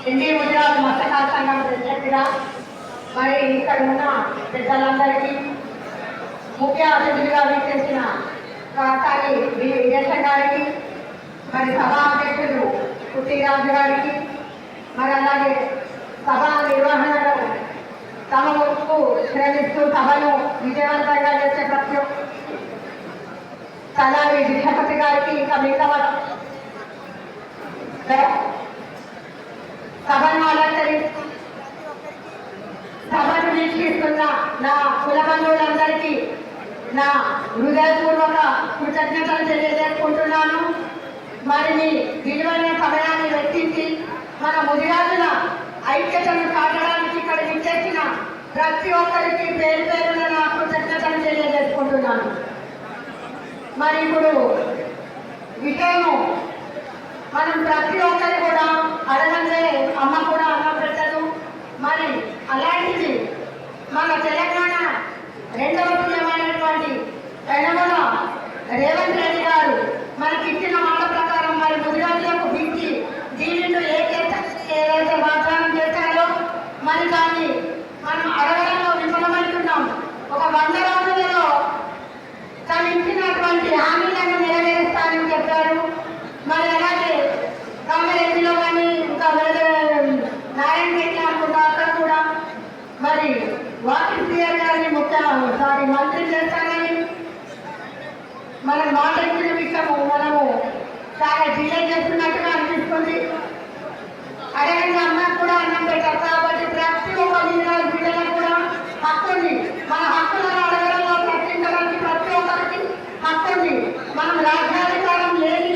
ND Mudiraj మత్స్యకార సంఘం ప్రెసిడెంట్గా మరి ఇక్కడ ఉన్న పెద్దలందరికీ ముఖ్య అతిథులుగా వీక్షించిన కాకాని విజయశంకర్ గారికి మరి సభా అధ్యక్షులు పుట్టిరాజు గారికి మరి అలాగే సభా నిర్వహణలో తమ వంతు శ్రమిస్తూ సభను విజయవంతంగా చేసే ప్రతి తలారి విద్యాపతి గారికి ఇంకా మిగతా సభను అలంకరిస్తూ సభను వీక్షిస్తున్న నా కుల బంధువులందరికీ నా హృదయపూర్వక కృతజ్ఞతలు తెలియజేసుకుంటున్నాను. మరి మీ విలువైన సమయాన్ని వెచ్చించి మన ముదిరాజుల ఐక్యతను చాటడానికి ఇక్కడ విచ్చేసిన ప్రతి ఒక్కరికి పేరు పేరున నా కృతజ్ఞతలు తెలియజేసుకుంటున్నాను. మరి ఇప్పుడు విషయము మనం ప్రతి ఒక్కరు కూడా అడగంటే అమ్మ కూడా అన్నం పెట్టదు. మరి అలాంటిది మన తెలంగాణ రెండవ ముఖ్యమైనటువంటి యనమల రేవంత్ రెడ్డి గారు మనకి ఇచ్చిన మాట ప్రకారం మరి ముదిరాజులకు పిలిచి దీనిలో ఏదైతే వాగ్దానం చేశారో మరి దాన్ని మనం అడగడంలో విఫలమవుతున్నాం. ఒక 100 రోజులలో తను ఇచ్చినటువంటి హామీలను నెరవేరుస్తానని చెప్పారు. మరి అలాగే కామారెడ్డిలో కానీ ఇంకా నారాయణపేట అనుకుంటా అక్కడ కూడా మరి వాటర్ క్లియర్ గారిని మంత్రి చేస్తానని మనం మాట ఇచ్చిన విషయము మనము చాలా డిలే చేస్తున్నట్టుగా అనిపిస్తుంది. అడగండి అమ్మకు కూడా అన్నం పెట్టారు కాబట్టి ప్రతి ఒక్క బిడ్డలకు కూడా హక్కుంది. మన హక్కులను అడగడంలో ప్రశ్నించడానికి ప్రతి ఒక్కరికి హక్కుంది. మనం రాజ్యాధికారం లేని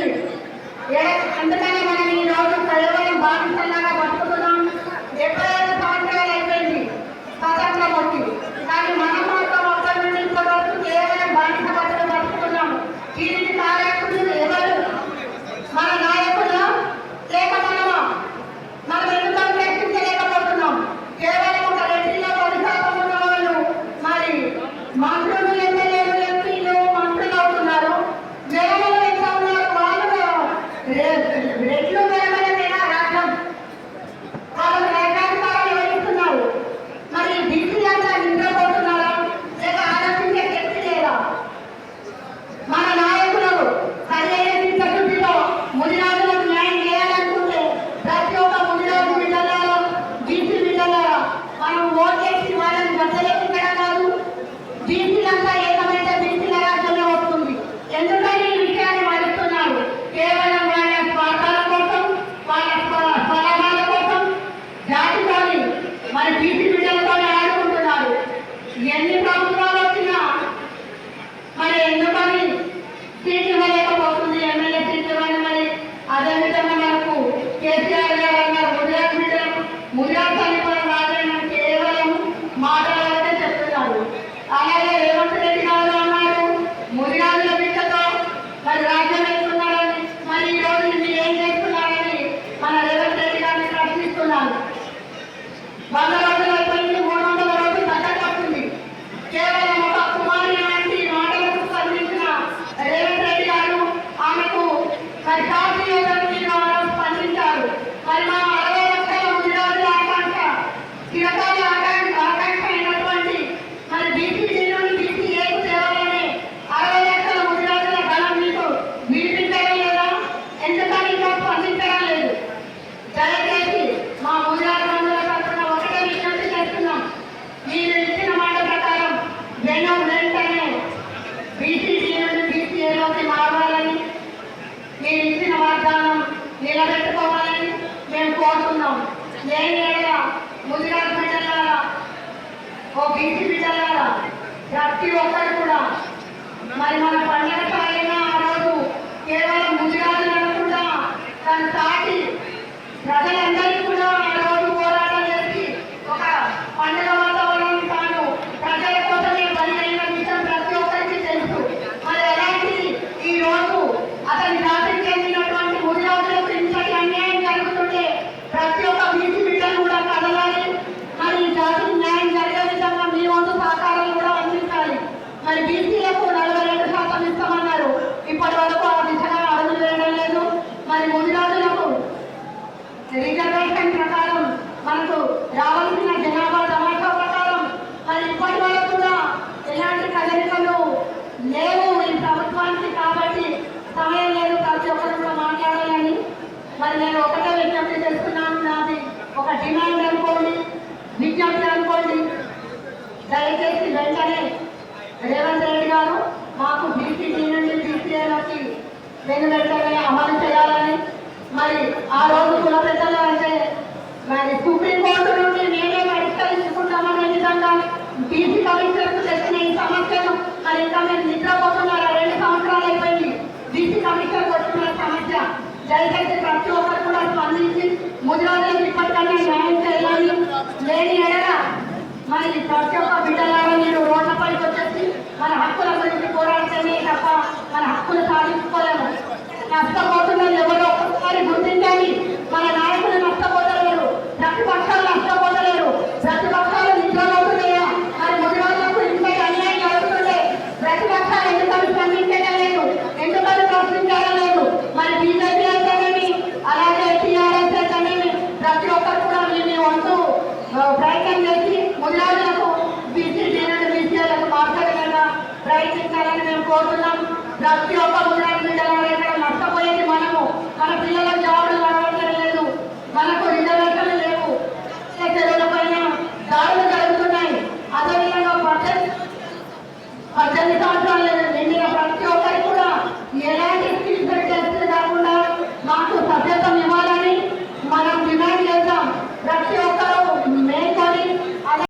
అందుకని మనం ఈ రోజు కేవలం బాధితులాగా బతుకుతున్నాం. 75 సంవత్సరాలు అయిపోయింది స్వతంత్రం వచ్చి, కానీ మనం మాత్రం అక్కడి నుండి ఇప్పటి వరకు కేవలం బాధిత బతులు బతుకుతున్నాం. దీనికి నాయకులు ఎవరు? మన నాయకులు లేక మనమా? మనం ఎందుకు ప్రశ్నించలేకపోతున్నాం? కేవలం ఒక రెడ్డిలో 10% ఉన్న వాళ్ళు మరి మంత్రులు, ఎమ్మెల్యేలు, ఎంపీలు మంత్రులు అవుతున్నారు. జగన్లో ఎంత ఉన్నారు? వాళ్ళు రెడ్లు మెరమలైన రాజ్యం వాళ్ళు రైతాధికారాలు వహిస్తున్నారు. మరి బీసీలు అంతా నిద్రపోతున్నారా లేక ఆలోచించే శక్తి లేదా? మన నాయకులు సరైన చిత్తశుద్ధిలో ముదిరాజులకు న్యాయం చేయాలనుకుంటే ప్రతి ఒక్క ముదిరాజు బిడ్డలారా, బీసీ బిడ్డలారా మనం ఓటేసి వాళ్ళని గద్దెలెక్కించడం కాదు. బీసీలంతా ఏకమైతే బీసీల రాజ్యంలో వస్తుంది. ఎందుకని ఈ విషయాన్ని మరుస్తున్నారు? కేవలం వాళ్ళ స్వార్థాల కోసం, వాళ్ళ స్వలాభాల కోసం జాతితోని మరి బీసీ బిడ్డలతోనే ఆడుకుంటున్నారు. ఎన్ని ప్రభుత్వాలు వచ్చినా మరి ఎందుకని సీట్లు ఇవ్వలేకపోతుంది? ఎమ్మెల్యే సీట్లు ఇవ్వని మరి అదేవిధంగా మనకు కేసీఆర్ గారు అన్నారు ముదిరాజు బిడ్డలకు ముదిరాజు చనిపోయిన రాజైనా కేవలం మాటలైతే చెప్తున్నారు. అలాగే రేవంత్ రెడ్డి గారు అన్నారు ముదిరాజుల బిడ్డతో మరి రాజ్యం వేస్తున్నారని. మరి ఈ రోజు మీరు ఏం చేస్తున్నారని మన రేవంత్ రెడ్డి గారిని ప్రశ్నిస్తున్నారు. 100 రోజులు అయిపోయింది, 300వ రోజు దగ్గర వస్తుంది. కేవలం ఒక కుమారి లాంటి మాటలకు స్పందించిన రేవంత్ రెడ్డి గారు ఆమెకు మరి జాతీయ స్పందించారు. మరి మా 60 లక్షల ముదిరాజుల ఆకాంక్ష చిరకాల ఆకాంక్ష అయినటువంటి మరి బీసీ నుండి బీసీ ఏకు తేవాలని 60 లక్షల ముదిరాజుల గణం మీకు వినిపించడం లేదా? ఎందుకని ఇంకా స్పందించడం లేదు? దయచేసి మా ముదిరాజు బంధువుల తరఫున ఒకటే విజ్ఞప్తి చేస్తున్నాం. మీరు ఇచ్చిన మాట ప్రకారం వెంటనే బీసీ నుండి బీసీ ఏలోకి మారాలని, మీరు ఇచ్చిన వాగ్దానం నిలబెట్టుకోవాలని మేము కోరుతున్నాం. లేని ముదిరాజు బిడ్డలారా, ఓ బీసీ బిడ్డలారా, ప్రతి ఒక్కరు కూడా మరి మన పండుగ సాగినా ఆ రోజు కేవలం ముదిరాజులు అనుకుంటా తను సాటి ప్రజలందరికీ కూడా ఆ రోజు పోరాటం చేసి ఒక పండుగ వాతావరణం తాను ప్రజల కోసమే బలైన విషయం ప్రతి ఒక్కరికి తెలుసు. మరి అలాంటిది ఈ రోజు అతని జాతికి చెందినటువంటి ముదిరాజులకు ఇంతటి అన్యాయం జరుగుతుంటే ప్రతి ఒక్క బీసీ బిడ్డలు కూడా కదలాలి. మరి ఈ జాతికి న్యాయం జరిగే విధంగా మీ వంతు సహకారాలు కూడా అందించాలి. మరి బీసీలకు 42% ఇస్తామన్నారు. ఇప్పటి వరకు ఆ దిశగా అడుగులు వేయడం లేదు. మరి ముదిరాజులకు రిజర్వేషన్ ప్రకారం మనకు రావాల్సిన జనాభా సమాచార ప్రకారం మరి ఇప్పటి వరకు కూడా ఎలాంటి కదలికలు లేవు ఈ ప్రభుత్వానికి. కాబట్టి సమయం లేదు ప్రతి ఒక్కరు కూడా మాట్లాడాలని మరి నేను ఒకటే విజ్ఞప్తి చేస్తున్నాను. నాది ఒక డిమాండ్ అనుకోండి, విజ్ఞప్తి అనుకోండి. దయచేసి వెంటనే రేవంత్ రెడ్డి గారు మాకు బీసీసీ నుండి బీసీఏలకి వెంటనే అమలు చేయాలని, మరి ఆ రోజు కుల పెద్దలు అంటే మరి సుప్రీంకోర్టు నుండి మేమే పరిష్కరించుకుంటామనే విధంగా బీసీ కమిషనర్కు తెచ్చిన ఈ సమస్యను మరి ఇంకా మీరు నిద్రపోతున్నారు. 2 సంవత్సరాలు అయిపోయింది బీసీ కమిషనర్కి వచ్చిన సమస్య. దయచేసి ప్రతి ఒక్కరు కూడా స్పందించి ముదిరాజులకు ఇప్పటికన్నా న్యాయం చేయాలని. లేని ఎడల మరి ప్రతి ఒక్క బిడ్డలారా మీరు రోడ్లపైకి వచ్చేసి మన హక్కుల గురించి పోరాడితేనే తప్ప మన హక్కులు సాధించుకోలేము. నష్టపోతున్నది ఎవరో ఒక్కసారి గుర్తించండి. మన నాయకులు నష్టపోతలేరు, ప్రతిపక్షాలు నష్టపోతలేరు. ప్రతిపక్షాలు నిద్రపోతున్నాయా? మరి ముదిరాజులకు ఇంత అన్యాయం జరుగుతుంటే ప్రతిపక్షాలు ఎందుకని స్పందించలేదు, ఎందుకని ప్రశ్నించలేదు? మరి బీజేపీ అయితేనేమి, అలాగే టీఆర్ఎస్ అయితేనేమి ప్రతి ఒక్కరు కూడా మీ వంతు ప్రయత్నం చేసి ముదిరాజులకు బీసీ నుండి బీసీలకు మార్చగలగా ప్రయత్నించాలని మేము కోరుతున్నాం. ప్రతి ఒక్క ముదిరాజు బిడ్డల ఇక్కడ నష్టపోయేది మనము. మన పిల్లలకు